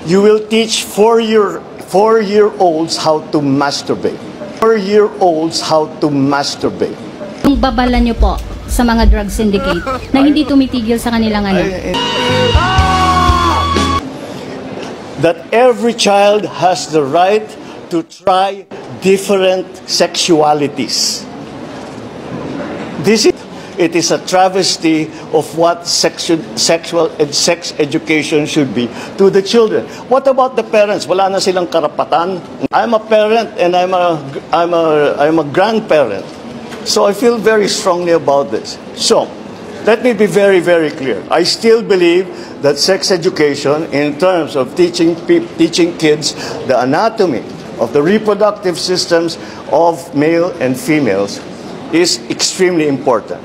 You will teach four-year-olds how to masturbate. 4-year-olds how to masturbate. Yung babala nyo po sa mga drug syndicate na hindi tumitigil sa kanilang ano? That every child has the right to try different sexualities. It is a travesty of what sexual and sex education should be to the children. What about the parents? Wala na silang karapatan. I'm a parent and I'm a grandparent. So I feel very strongly about this. So let me be very, very clear. I still believe that sex education, in terms of teaching kids the anatomy of the reproductive systems of male and females, is extremely important.